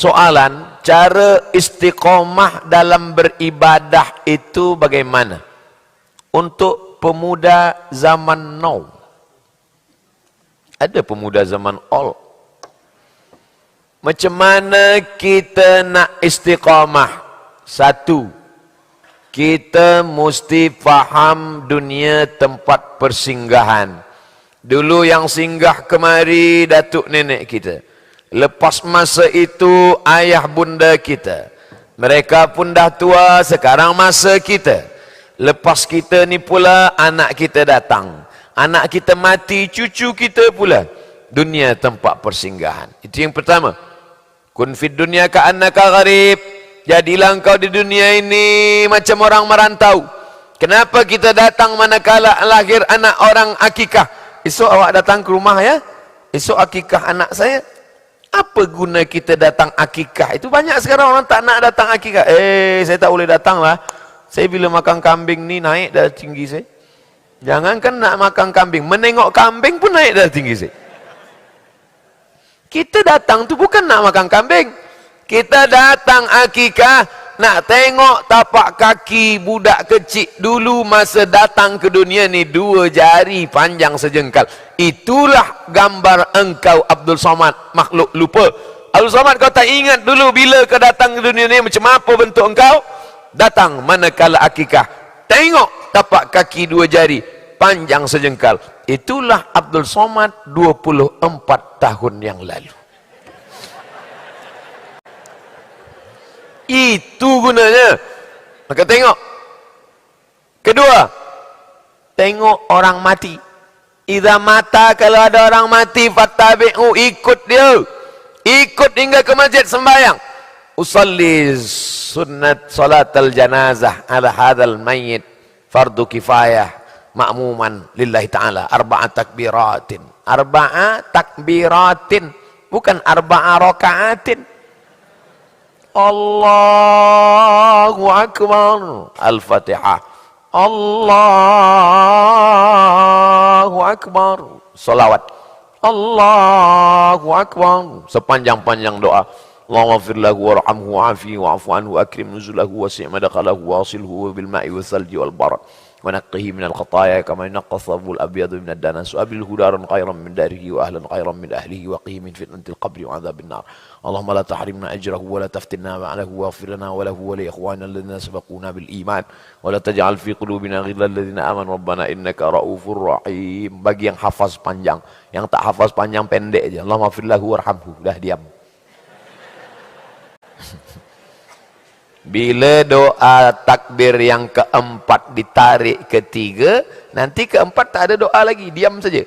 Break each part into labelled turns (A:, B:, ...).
A: Soalan, cara istiqomah dalam beribadah itu bagaimana? Untuk pemuda zaman now. Ada pemuda zaman old. Macam mana kita nak istiqamah? Satu, kita mesti faham dunia tempat persinggahan. Dulu yang singgah kemari datuk nenek kita. Lepas masa itu ayah bunda kita. Mereka pun dah tua, sekarang masa kita. Lepas kita ni pula anak kita datang. Anak kita mati, cucu kita pula. Dunia tempat persinggahan. Itu yang pertama. Kun fid dunya ka'annaka gharib. Jadilah engkau di dunia ini macam orang merantau. Kenapa kita datang manakala lahir anak orang akikah? Esok awak datang ke rumah ya. Esok akikah anak saya. Apa guna kita datang akikah? Itu banyak sekarang orang tak nak datang akikah. Saya tak boleh datang lah. Saya bila makan kambing ni naik dah tinggi saya. Jangankan nak makan kambing, menengok kambing pun naik dah tinggi saya. Kita datang tu bukan nak makan kambing. Kita datang akikah, nak tengok tapak kaki budak kecil dulu masa datang ke dunia ni 2 jari panjang sejengkal. Itulah gambar engkau Abdul Somad, makhluk lupa. Abdul Somad, kau tak ingat dulu bila kau datang ke dunia ni macam apa bentuk engkau? Datang manakala akikah, tengok tapak kaki 2 jari panjang sejengkal. Itulah Abdul Somad 24 tahun yang lalu. Itu gunanya. Maka tengok. Kedua, tengok orang mati. Idza mata, kalau ada orang mati, fattabi'u, ikut dia. Ikut hingga ke masjid sembahyang. Usalli sunnat salatal janazah ala hadzal mayyit fardu kifayah ma'muman lillahi ta'ala 4 takbiratin. 4 takbiratin, bukan 4 rakaatin. Allahu Akbar. Al-Fatihah. Allahu Akbar. Salawat. Allahu Akbar. Sepanjang-panjang doa. Allahumma fir lahu warhamhu wa'afi wa'afu anhu akrim nuzulahu wasi' madakhalahu wasilhu bil ma'i wal thalji wal barad. ونقه من الخطايا كما ينقى الثوب الأبيض من الدنس وأبله دارا خيرا من داره وأهلا خيرا من أهله وقه من فتنة القبر وعذاب النار اللهم لا تحرمنا أجره ولا تفتنا بعده واغفر لنا وله ولإخواننا الذين سبقونا بالإيمان ولا تجعل في قلوبنا غلا الذين آمنوا ربنا إنك رؤوف رحيم. Bagi yang hafaz panjang, yang tak hafaz panjang pendek aja. Allahumma fir lahu warhamhu. Dah diam. Bila doa takbir yang keempat ditarik ketiga, nanti keempat tak ada doa lagi, diam saja.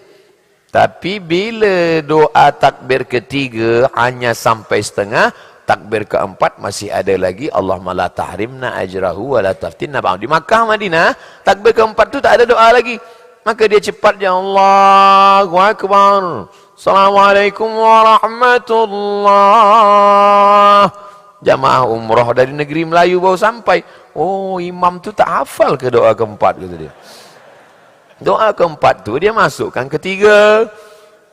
A: Tapi bila doa takbir ketiga hanya sampai setengah, takbir keempat masih ada lagi. Allahumma la tahrimna ajrahu wa la taftinna ba'd. Di Makkah, Madinah, takbir keempat tu tak ada doa lagi. Maka dia cepat je, Allahu Akbar, Assalamualaikum warahmatullahi. Jamaah umrah dari negeri Melayu baru sampai. Oh, imam tu tak hafal ke doa keempat, kata dia. Doa keempat tu dia masukkan ketiga.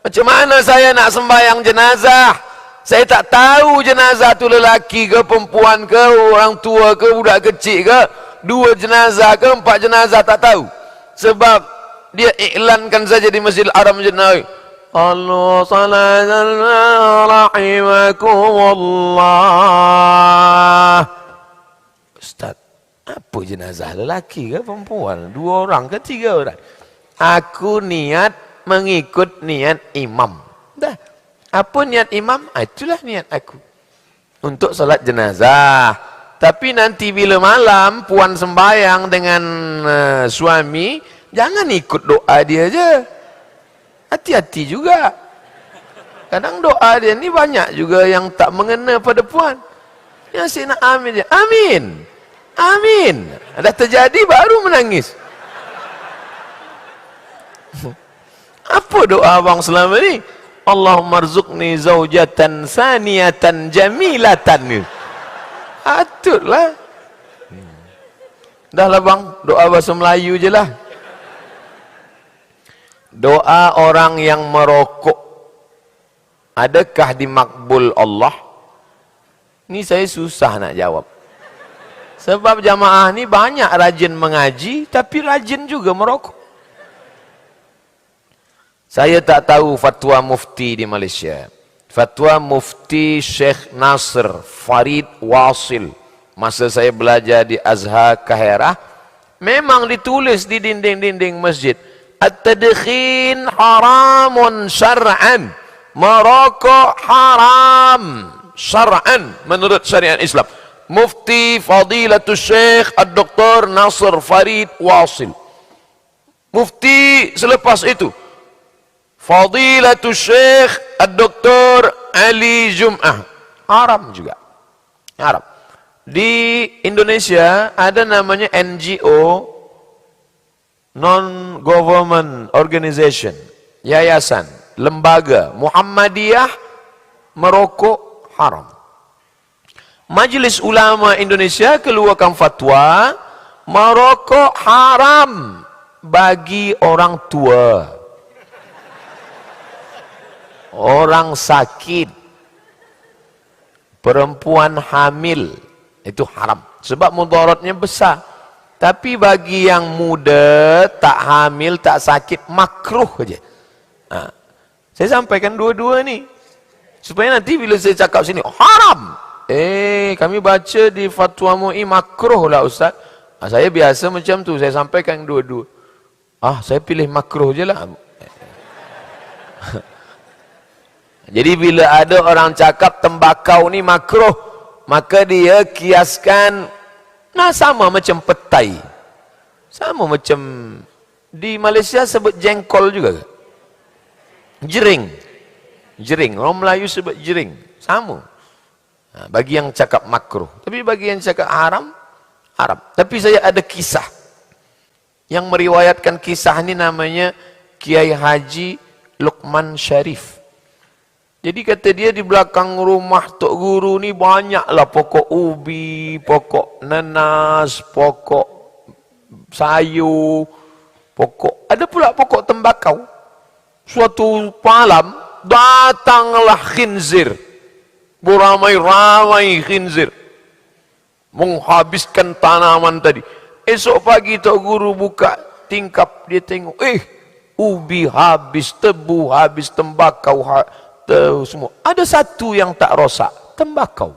A: Macam mana saya nak sembahyang jenazah? Saya tak tahu jenazah tu lelaki ke, perempuan ke, orang tua ke, budak kecil ke, 2 jenazah ke, 4 jenazah, tak tahu. Sebab dia iklankan saja di Masjidil Haram Nabawi. Allah sallallahu rahimakumullah. Ustaz, apa jenazah lelaki ke perempuan? 2 orang ke 3 orang? Aku niat mengikut niat imam. Dah. Apa niat imam? Itulah niat aku. Untuk salat jenazah. Tapi nanti bila malam puan sembahyang dengan suami, jangan ikut doa dia je. Hati-hati juga. Kadang doa dia ni banyak juga yang tak mengena pada puan. Yang saya nak amin dia. Amin. Amin. Dah terjadi baru menangis. Apa doa abang selama ni? Allahumma rzuqni zaujatan saniyatan jamilatan. Atutlah. Dah lah bang, doa bahasa Melayu je lah. Doa orang yang merokok, adakah dimakbul Allah? Ini saya susah nak jawab. Sebab jamaah ni banyak rajin mengaji, tapi rajin juga merokok. Saya tak tahu fatwa mufti di Malaysia. Fatwa mufti Syekh Nasr Farid Wasil. Masa saya belajar di Azhar Kahirah, memang ditulis di dinding-dinding masjid. At-tadkhin haramun syar'an. Merokok haram syar'an menurut syariat Islam. Mufti Fadilatul Syekh Ad-Doktor Nasr Farid Wasil. Mufti selepas itu Fadilatul Syekh Ad-Doktor Ali Jum'ah. Haram juga. Haram. Di Indonesia ada namanya NGO, Non-Government Organization, yayasan, lembaga Muhammadiyah, merokok haram. Majlis Ulama Indonesia keluarkan fatwa merokok haram bagi orang tua, orang sakit, perempuan hamil, itu haram sebab mudaratnya besar. Tapi bagi yang muda, tak hamil, tak sakit, makruh saja. Saya sampaikan dua-dua ni supaya nanti bila saya cakap sini haram, kami baca di fatwa MUI makruh lah Ustaz. Saya biasa macam tu, saya sampaikan dua-dua. Saya pilih makruh je lah. Jadi bila ada orang cakap tembakau ni makruh, maka dia kiaskan, sama macam petai. Sama macam di Malaysia sebut jengkol juga. Jering. Jering, orang Melayu sebut jering. Sama. Bagi yang cakap makruh. Tapi bagi yang cakap haram, haram. Tapi saya ada kisah. Yang meriwayatkan kisah ini namanya Kiai Haji Luqman Syarif. Jadi kata dia di belakang rumah Tok Guru ni banyaklah pokok ubi, pokok nanas, pokok sayur, pokok. Ada pula pokok tembakau. Suatu malam datanglah khinzir. Beramai-ramai khinzir menghabiskan tanaman tadi. Esok pagi Tok Guru buka tingkap, dia tengok, ubi habis, tebu habis, tembakau semua. Ada satu yang tak rosak, tembakau.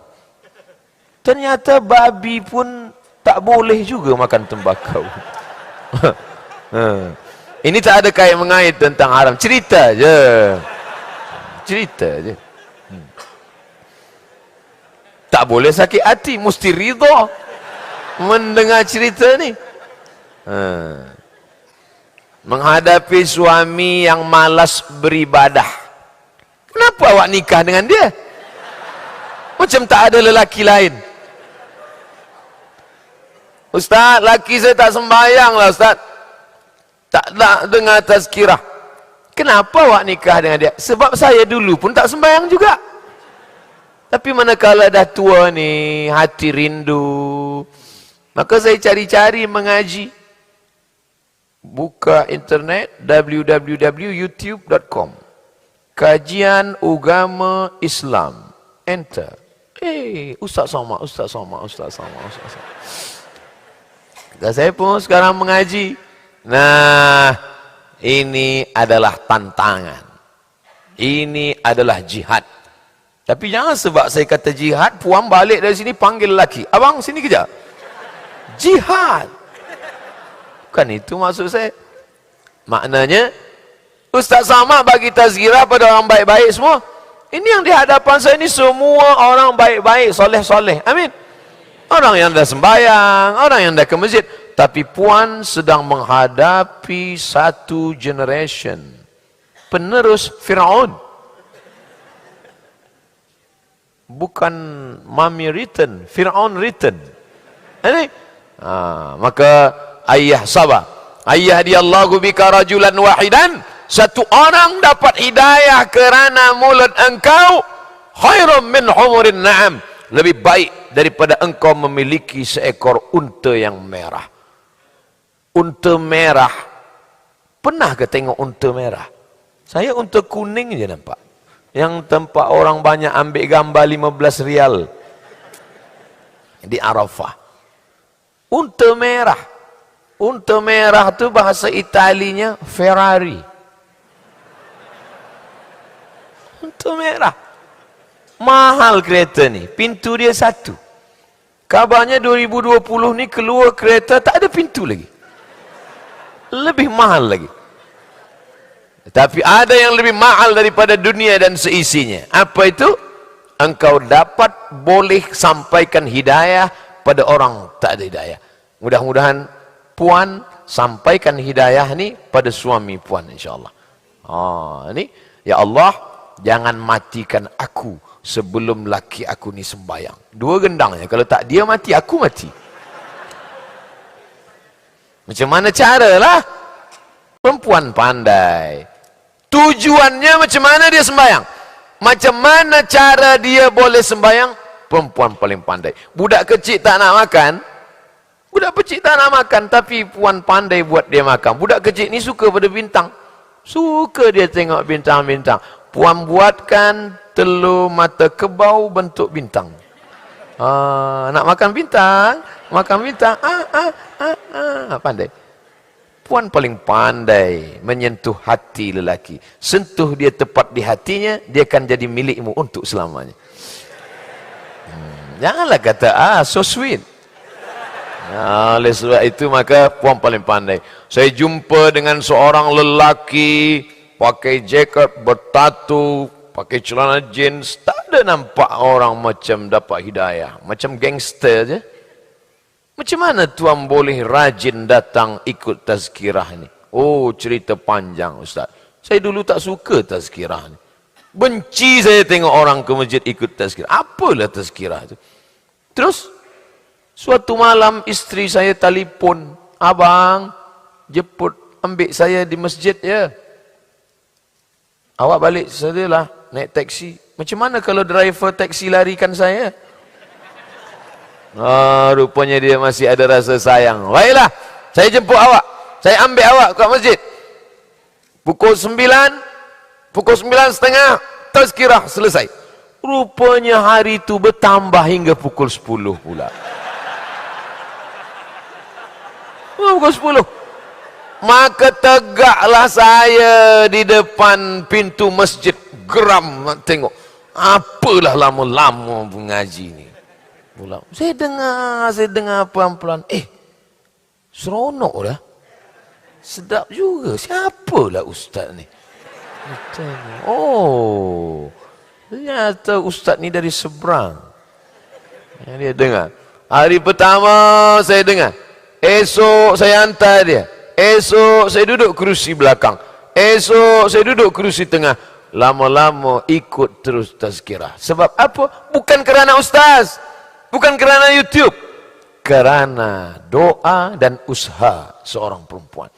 A: Ternyata babi pun tak boleh juga makan tembakau. Ini tak ada kait mengait tentang haram, cerita je. Cerita je. Tak boleh sakit hati, mesti ridha mendengar cerita ni. Menghadapi suami yang malas beribadah. Kenapa awak nikah dengan dia? Macam tak ada lelaki lain. Ustaz, laki saya tak sembahyang lah Ustaz. Tak nak dengar tazkirah. Kenapa awak nikah dengan dia? Sebab saya dulu pun tak sembahyang juga. Tapi manakala dah tua ni, hati rindu, maka saya cari-cari mengaji. Buka internet, www.youtube.com, Kajian Agama Islam. Enter. Ustaz Somad, Ustaz Somad, Ustaz Somad, Ustaz Somad. Dan saya pun sekarang mengaji. Nah, ini adalah tantangan. Ini adalah jihad. Tapi jangan sebab saya kata jihad, puan balik dari sini panggil lelaki. Abang, sini kejap. Jihad. Bukan itu maksud saya. Maknanya, Ustaz Samad bagi tazkirah pada orang baik-baik semua. Ini yang di hadapan saya ini semua orang baik-baik, soleh-soleh. Amin. Orang yang dah sembahyang, orang yang dah ke masjid. Tapi puan sedang menghadapi satu generation penerus Fir'aun. Bukan mami written, Fir'aun written. Ini, maka ayah sabar. Ayah diyallahu bika rajulan wahidan. Satu orang dapat hidayah kerana mulut engkau, khairum min humurin na'am. Lebih baik daripada engkau memiliki seekor unta yang merah. Unta merah. Pernah ke tengok unta merah? Saya unta kuning je nampak. Yang tempat orang banyak ambil gambar 15 rial. di Arafah. Unta merah. Unta merah tu bahasa Italinya Ferrari. Unta merah. Mahal kereta ni. Pintu dia satu. Kabarnya 2020 ni keluar kereta tak ada pintu lagi. Lebih mahal lagi. Tapi ada yang lebih mahal daripada dunia dan seisinya. Apa itu? Engkau dapat boleh sampaikan hidayah pada orang tak ada hidayah. Mudah-mudahan puan sampaikan hidayah ni pada suami puan insyaAllah. Ni ya Allah, jangan matikan aku sebelum laki aku ni sembayang. Dua gendangnya. Kalau tak dia mati, aku mati. Macam mana caralah? Perempuan pandai. Tujuannya macam mana dia sembayang? Macam mana cara dia boleh sembayang? Perempuan paling pandai. Budak kecil tak nak makan. Budak kecil tak nak makan. Tapi puan pandai buat dia makan. Budak kecil ni suka pada bintang. Suka dia tengok bintang-bintang. Puan buatkan telur mata kebau bentuk bintang. Nak makan bintang? Makan bintang. Pandai. Puan paling pandai menyentuh hati lelaki. Sentuh dia tepat di hatinya, dia akan jadi milikmu untuk selamanya. Janganlah kata, so sweet. Oleh sebab itu, maka puan paling pandai. Saya jumpa dengan seorang lelaki, pakai jaket, bertatu, pakai celana jeans. Tak ada nampak orang macam dapat hidayah. Macam gangster je. Macam mana tuan boleh rajin datang ikut tazkirah ni? Oh, cerita panjang Ustaz. Saya dulu tak suka tazkirah ni. Benci saya tengok orang ke masjid ikut tazkirah. Apalah tazkirah tu? Terus, suatu malam isteri saya telefon. Abang, jemput ambil saya di masjid ya. Awak balik sedialah naik taksi. Macam mana kalau driver taksi larikan saya? Rupanya dia masih ada rasa sayang. Baiklah, saya jemput awak. Saya ambil awak ke masjid. Pukul 9, pukul 9.30, tazkirah selesai. Rupanya hari itu bertambah hingga pukul 10 pula. Pukul 10. Maka tegaklah saya di depan pintu masjid. Geram nak tengok. Apalah lama-lama mengaji ni. Pulang. Saya dengar pelan-pelan. Seronok dah. Sedap juga. Siapalah ustaz ni? Oh, ternyata ustaz ni dari seberang. Dia dengar. Hari pertama saya dengar. Esok saya hantar dia. Esok saya duduk kerusi belakang. Esok saya duduk kerusi tengah. Lama-lama ikut terus tazkirah. Sebab apa? Bukan kerana ustaz. Bukan kerana YouTube. Kerana doa dan usaha seorang perempuan.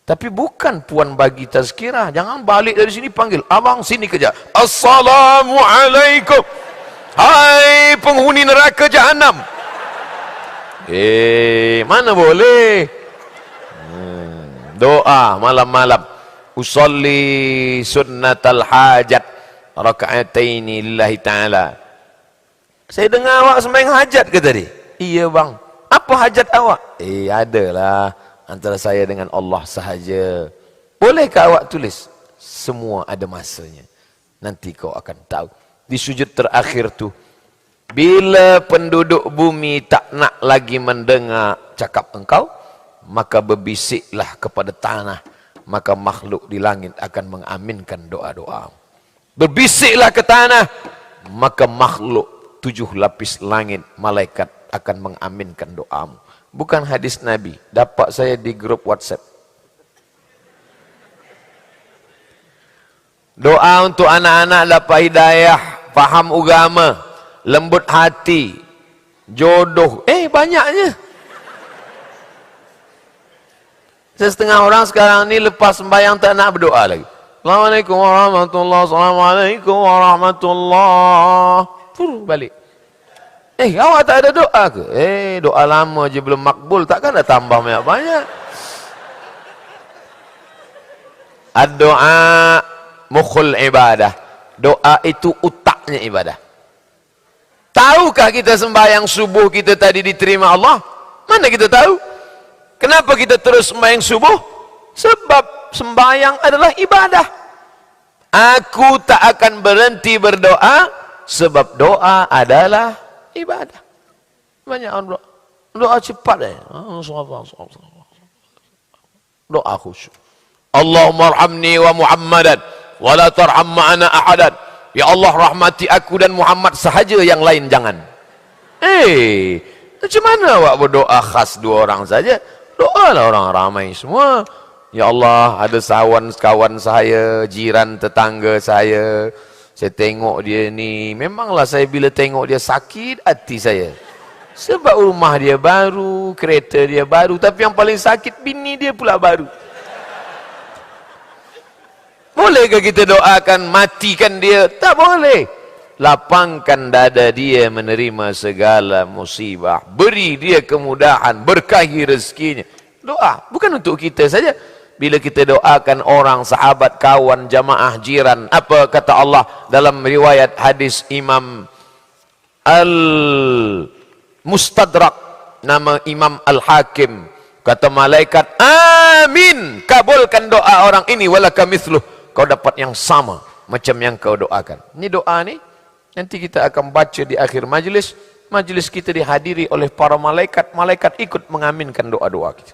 A: Tapi bukan puan bagi tazkirah. Jangan balik dari sini panggil. Abang sini kerja. Assalamualaikum. Hai penghuni neraka Jahannam. Mana boleh. Doa malam-malam. Usalli sunnatal hajat. Raka'ataini lillahi ta'ala. Saya dengar awak sembahyang hajat ke tadi? Iya bang. Apa hajat awak? Adalah antara saya dengan Allah sahaja. Bolehkah awak tulis? Semua ada masanya. Nanti kau akan tahu. Di sujud terakhir tu, bila penduduk bumi tak nak lagi mendengar cakap engkau, maka berbisiklah kepada tanah. Maka makhluk di langit akan mengaminkan doa-doa. Berbisiklah ke tanah, maka makhluk 7 lapis langit malaikat akan mengaminkan doamu. Bukan hadis Nabi, dapat saya di grup WhatsApp. Doa untuk anak-anak dapat hidayah, faham agama, lembut hati, jodoh. Banyaknya. Setengah orang sekarang ni lepas sembahyang tak nak berdoa lagi. Assalamualaikum warahmatullahi wabarakatuh. Assalamualaikum warahmatullahi wabarakatuh. Balik. Awak tak ada doa ke? Doa lama je belum makbul. Takkan dah tambah banyak-banyak. Ad-doa mukhul ibadah. Doa itu utaknya ibadah. Tahukah kita sembahyang subuh kita tadi diterima Allah? Mana kita tahu? Kenapa kita terus sembahyang subuh? Sebab sembahyang adalah ibadah. Aku tak akan berhenti berdoa, sebab doa adalah ibadah. Banyak orang doa cepat doa khusyuk. Allahumma arhamni wa Muhammadan wa la tarham ma'ana ahadan. Ya Allah, rahmati aku dan Muhammad sahaja, yang lain jangan. Macam mana awak berdoa khas dua orang saja? Doalah orang ramai semua. Ya Allah, ada kawan saya, jiran tetangga saya tengok dia ni, memanglah saya bila tengok dia sakit hati saya. Sebab rumah dia baru, kereta dia baru, tapi yang paling sakit bini dia pula baru. Bolehkah kita doakan matikan dia? Tak boleh. Lapangkan dada dia menerima segala musibah. Beri dia kemudahan, berkahi rezekinya. Doa bukan untuk kita saja. Bila kita doakan orang, sahabat, kawan, jamaah, jiran, apa kata Allah dalam riwayat hadis Imam Al-Mustadrak, nama Imam Al-Hakim, kata malaikat, amin, kabulkan doa orang ini, walaka mithluh, kau dapat yang sama macam yang kau doakan. Ini doa ni nanti kita akan baca di akhir majlis. Majlis kita dihadiri oleh para malaikat. Malaikat ikut mengaminkan doa-doa kita.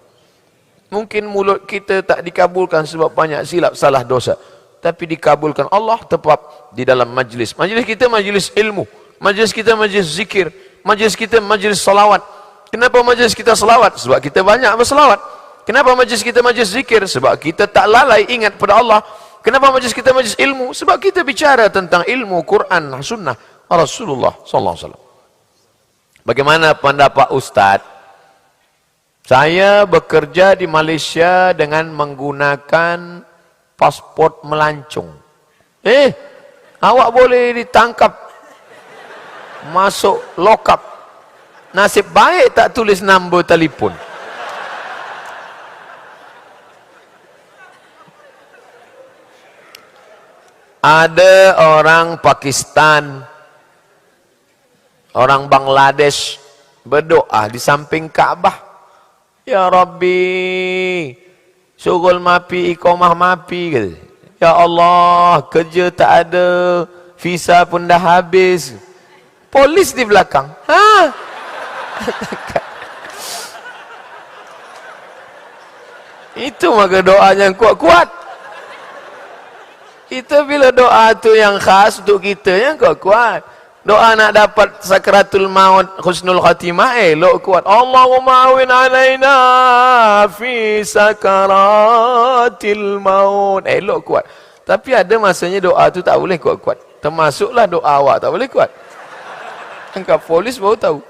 A: Mungkin mulut kita tak dikabulkan sebab banyak silap salah dosa, tapi dikabulkan Allah tepat di dalam majlis. Majlis kita majlis ilmu, majlis kita majlis zikir, majlis kita majlis salawat. Kenapa majlis kita salawat? Sebab kita banyak bersalawat. Kenapa majlis kita majlis zikir? Sebab kita tak lalai ingat pada Allah. Kenapa majlis kita majlis ilmu? Sebab kita bicara tentang ilmu Quran, sunnah Rasulullah sallallahu alaihi wasallam. Bagaimana pendapat Ustaz? Saya bekerja di Malaysia dengan menggunakan pasport melancong. Awak boleh ditangkap, masuk lokap. Nasib baik tak tulis nombor telefon. Ada orang Pakistan, orang Bangladesh berdoa di samping Kaabah. Ya Rabbi, syugul mapi, iqamah mapi. Ya Allah, kerja tak ada, visa pun dah habis. Polis di belakang. Itu maka doa yang kuat-kuat. Kita bila doa tu yang khas untuk kita, yang kuat-kuat. Doa nak dapat sakratul maut, husnul khatimah, elok kuat. Allahumma awin alaina fi sakaratil maut, elok kuat. Tapi ada masanya doa tu tak boleh kuat-kuat. Termasuklah doa awak tak boleh kuat. Angkat polis baru tahu.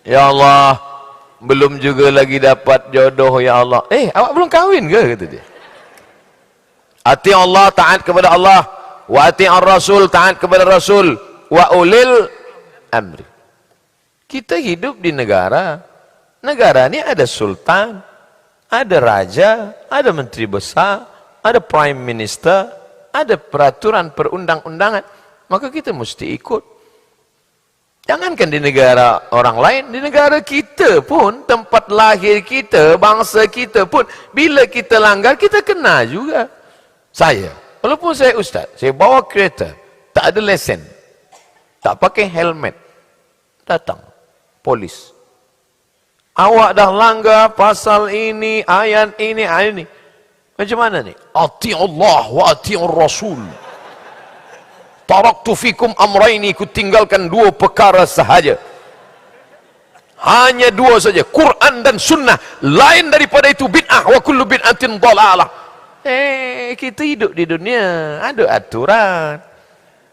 A: Ya Allah, belum juga lagi dapat jodoh, ya Allah. Awak belum kahwin ke? Kata dia. Ati Allah, taat kepada Allah. Wa ati'ar Rasul, taat kepada Rasul. Wa ulil amri. Kita hidup di negara. Negara ini ada sultan, ada raja, ada menteri besar, ada prime minister, ada peraturan perundang-undangan. Maka kita mesti ikut. Jangankan di negara orang lain, di negara kita pun, tempat lahir kita, bangsa kita pun, bila kita langgar, kita kena juga. Saya, walaupun saya ustaz, saya bawa kereta, tak ada lesen, tak pakai helmet, datang polis. Awak dah langgar pasal ini, ayat ini, ayat ini. Macam mana ni? Ati Allah wa ati Rasul. Taraktu fikum amraini, ku tinggalkan dua perkara sahaja. Hanya dua saja, Quran dan sunnah. Lain daripada itu bid'ah, wa kullu bid'atin dhalalah. Kita hidup di dunia, ada aturan.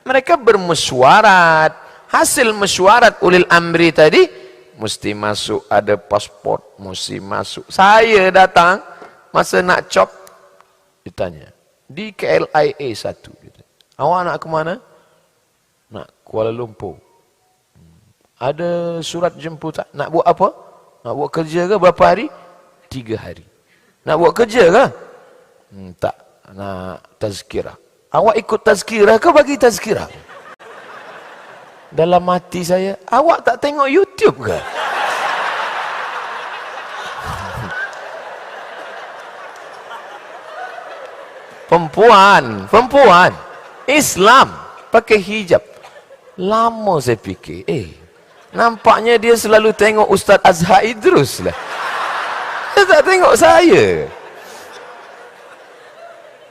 A: Mereka bermesyuarat. Hasil mesyuarat ulil amri tadi, mesti masuk, ada pasport, mesti masuk. Saya datang, masa nak cop, ditanya, di KLIA 1. Awak nak ke mana? Nak Kuala Lumpur. Ada surat jemputan. Nak buat apa? Nak buat kerja ke? Berapa hari? 3 hari. Nak buat kerja ke? Tak, nak tazkirah. Awak ikut tazkirah ke bagi tazkirah? Dalam hati saya, awak tak tengok YouTube ke? Perempuan Islam pakai hijab. Lama saya fikir, nampaknya dia selalu tengok Ustaz Azhar Idrus lah. Dia tak tengok saya.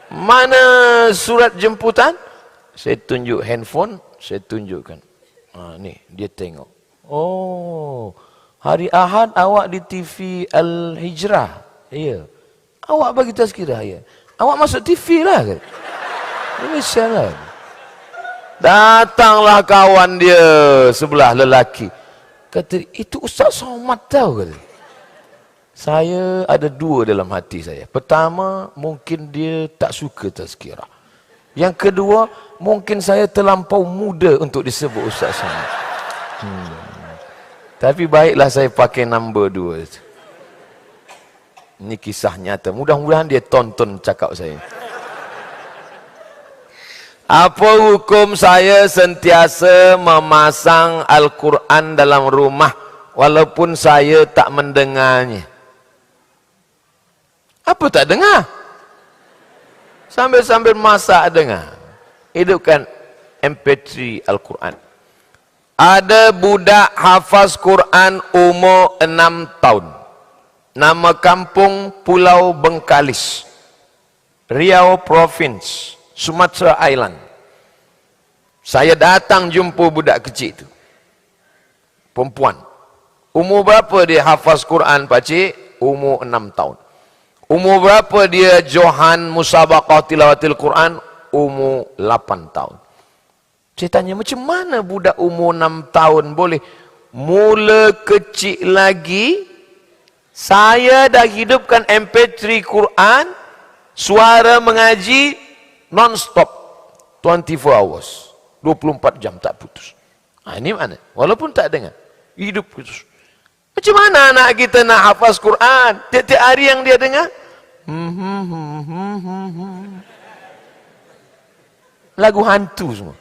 A: Mana surat jemputan? Saya tunjuk handphone, saya tunjukkan. Ni dia tengok. Oh, hari Ahad awak di TV Al-Hijrah. Ya. Awak bagi tazkirah ya. Awak masuk TV lah kan? Ini siaran. Datanglah kawan dia sebelah lelaki. Kata, itu Ustaz Somad tahu kata. Saya ada dua dalam hati saya. Pertama, mungkin dia tak suka tazkirah. Yang kedua, mungkin saya terlampau muda untuk disebut Ustaz Somad. Tapi baiklah saya pakai nombor 2. Ini kisah nyata. Mudah-mudahan dia tonton cakap saya. Apa hukum saya sentiasa memasang Al-Quran dalam rumah walaupun saya tak mendengarnya? Apa tak dengar? Sambil-sambil masak dengar. Hidupkan MP3 Al-Quran. Ada budak hafaz Quran umur 6 tahun. Nama kampung Pulau Bengkalis, Riau Province, Sumatera Island. Saya datang jumpa budak kecil itu. Perempuan. Umur berapa dia hafaz Quran, pakcik? Umur 6 tahun. Umur berapa dia johan musabaqah tilawatil Quran? Umur 8 tahun. Saya tanya, macam mana budak umur 6 tahun boleh? Mula kecil lagi, saya dah hidupkan MP3 Quran, suara mengaji non-stop, 24 hours, 24 jam tak putus. Ini mana? Walaupun tak dengar, hidup putus. Macam mana anak kita nak hafaz Quran? Tiap-tiap hari yang dia dengar, lagu hantu semua.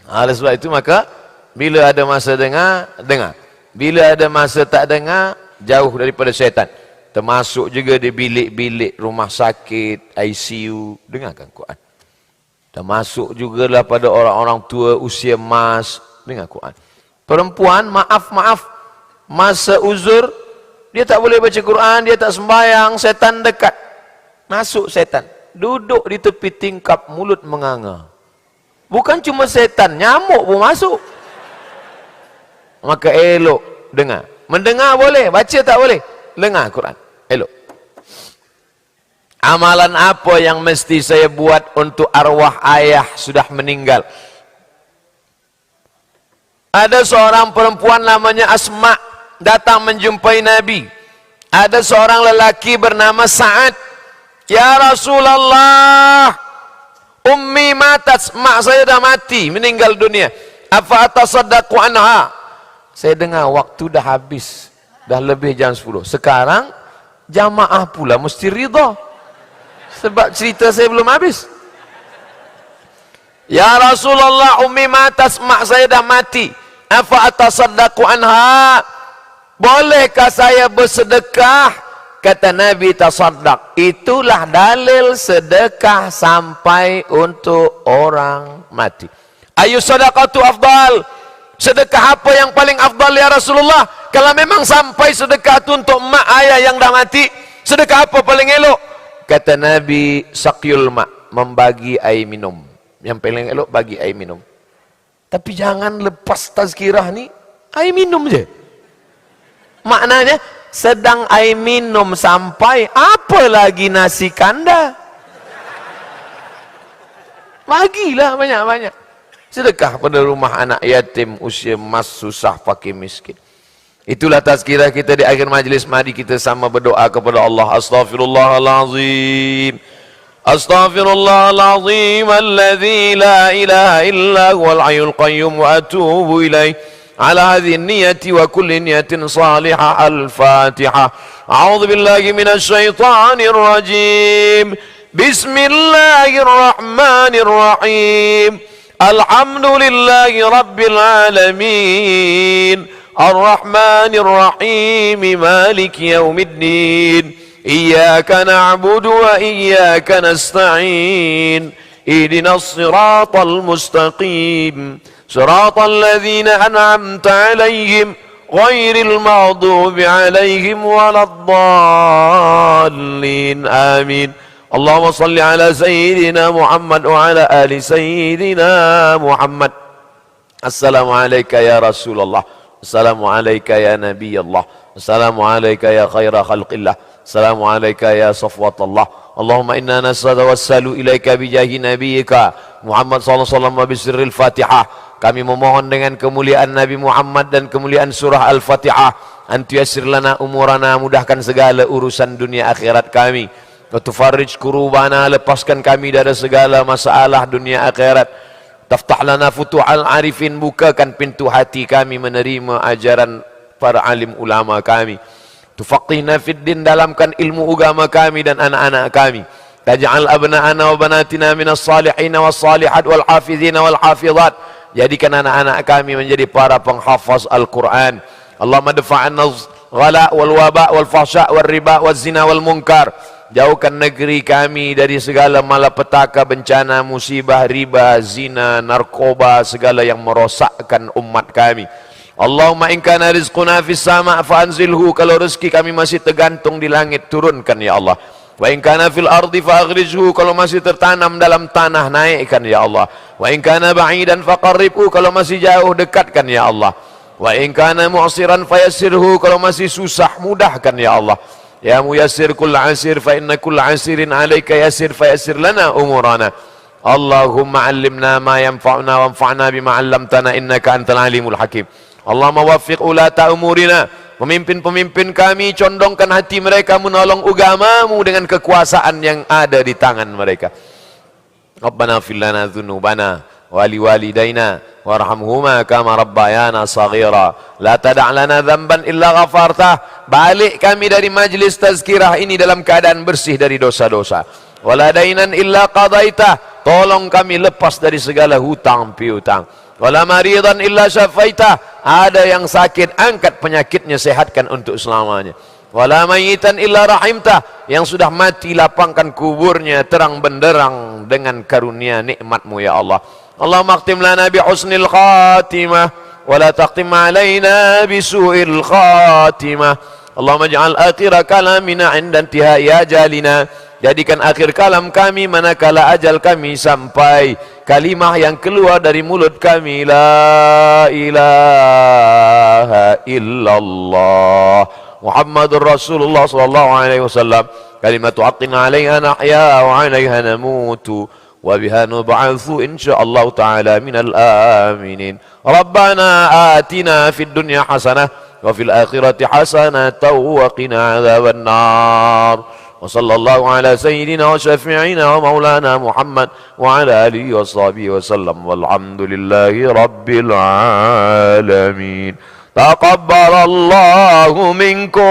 A: Oleh sebab itu maka, bila ada masa dengar, dengar. Bila ada masa tak dengar, jauh daripada syaitan. Termasuk juga di bilik-bilik rumah sakit, ICU, dengarkan Quran. Termasuk juga lah pada orang-orang tua usia emas, dengar Quran. Perempuan, maaf, masa uzur, dia tak boleh baca Quran, dia tak sembahyang, syaitan dekat. Masuk syaitan. Duduk di tepi tingkap, mulut menganga. Bukan cuma syaitan, nyamuk pun masuk. Maka elok dengar. Mendengar boleh, baca tak boleh. Dengar Quran, elok. Amalan apa yang mesti saya buat untuk arwah ayah sudah meninggal? Ada seorang perempuan namanya Asma datang menjumpai Nabi. Ada seorang lelaki bernama Sa'ad. Ya Rasulullah, ummi matat, mak saya dah mati, meninggal dunia. Afa atasaddaqu anha? Saya dengar waktu dah habis, dah lebih jam 10. Sekarang jamaah pula mesti ridha, sebab cerita saya belum habis. Ya Rasulullah, ummi matas, mak saya dah mati. Afa atasaddaqu anha? Bolehkah saya bersedekah? Kata Nabi, tasaddaq. Itulah dalil sedekah sampai untuk orang mati. Ayu sadaqatu afdal? Sedekah apa yang paling afdal ya Rasulullah? Kalau memang sampai sedekah itu untuk mak ayah yang dah mati, sedekah apa paling elok? Kata Nabi, saqyul mak, membagi air minum. Yang paling elok bagi air minum. Tapi jangan lepas tazkirah ni, air minum je. Maknanya, sedang air minum sampai, apa lagi nasi kanda? Bagilah banyak-banyak. Sedekah pada rumah anak yatim, usia emas, susah, fakir, miskin. Itulah tazkirah kita di akhir majlis. Mari kita sama berdoa kepada Allah. Astaghfirullahalazim. Astaghfirullahalazim alladzi la ilaha illa huwal hayyul qayyum wa atubu ilaih. Ala hadhihi niyyati wa kulli niyyatin salihah. Al-Fatihah. A'udzu billahi minasy syaithanir rajim. Bismillahirrahmanirrahim. Alhamdulillahi Rabbil Alamin, Ar-Rahmanir Rahim, Maliki Yaumiddin, Iyyaka na'budu wa iyyaka nasta'in, Ihdinas siratal mustaqim, Siratal ladzina an'amta 'alaihim, ghairil maghdubi 'alaihim waladdallin. Amin. Allahumma salli ala Sayyidina Muhammad wa ala ali Sayyidina Muhammad. Assalamu alayka ya Rasulullah, assalamu alayka ya Nabi Allah, assalamu alayka ya khaira khalqillah, assalamu alayka ya safwatullah. Allahumma inna nas'alu ilaika bijahi nabiyyika Muhammad sallallahu alaihi wasallam wa bisirril Fatihah. Kami memohon dengan kemuliaan Nabi Muhammad dan kemuliaan surah Al-Fatihah, antuyassir lana umurana, mudahkan segala urusan dunia akhirat kami. Wa tufarrij kurubana, lepaskan kami dari segala masalah dunia akhirat. Taftah lana futuhal arifin, bukakan pintu hati kami menerima ajaran para alim ulama kami. Tufaqihna fid din, dalamkan ilmu agama kami dan anak-anak kami. Taj'al abna'ana wa banatina minas salihin was salihat wal hafizin wal hafizat, jadikan anak-anak kami menjadi para penghafaz Al-Quran. Allahumma dafa'anna ghala wal waba wal fahsya wal riba wal zina wal munkar, jauhkan negeri kami dari segala malapetaka, bencana, musibah, riba, zina, narkoba, segala yang merosakkan umat kami. Allahumma in kana rizquna fis sama' fa anzilhu, kalau rezeki kami masih tergantung di langit, turunkan ya Allah. Wa in kana fil ardi fa aghrijhu, kalau masih tertanam dalam tanah, naikkan ya Allah. Wa in kana ba'idan fa qarribhu, kalau masih jauh, dekatkan ya Allah. Wa in kana mu'siran fa yassirhu, kalau masih susah, mudahkan ya Allah. Ya muyassir kull asir fa inna kull asirin alayka yasir fa yassir lana umurana. Allahumma 'allimna ma yanfa'una wanfa'na bima 'allamtana innaka antal alimul hakim. Allahumma waffiq ulata umurina, pemimpin-pemimpin kami, condongkan hati mereka menolong agamamu dengan kekuasaan yang ada di tangan mereka. Rabbana fil lana dzunubana wa liwalidayna warhamhuma kama rabbayana saghira, la tada' lana dzamban illa ghafartah. Balik kami dari majlis tazkirah ini dalam keadaan bersih dari dosa-dosa. Wala dainan illa qadaitah, tolong kami lepas dari segala hutang piutang. Wala maridan illa syafaitah, ada yang sakit, angkat penyakitnya, sehatkan untuk selamanya. Wala mayitan illa rahimtah, yang sudah mati lapangkan kuburnya terang benderang dengan karunia nikmatmu ya Allah. Allahumma akhtim lana bi husnil khatimah wa la taqtim alaina bi su'il khatimah. Allahumma ij'al akhira kalamina 'inda intihai ajalina, jadikan akhir kalam kami manakala ajal kami sampai, kalimah yang keluar dari mulut kami, la ilaha illallah Muhammadur Rasulullah sallallahu alaihi wasallam, kalimatu haqqin 'alaiha nahya wa 'alaiha namutu wa biha nub'atsu insyaallah ta'ala minal aminin. Rabbana atina fid dunya hasanah wa fil akhirati hasanah wa qina adzaban nar. Wa sallallahu ala sayyidina wa syafi'ina wa maulana Muhammad wa ala alihi wa sahbihi wa sallam, walhamdulillahi rabbil alamin. Taqabbalallahu minkum.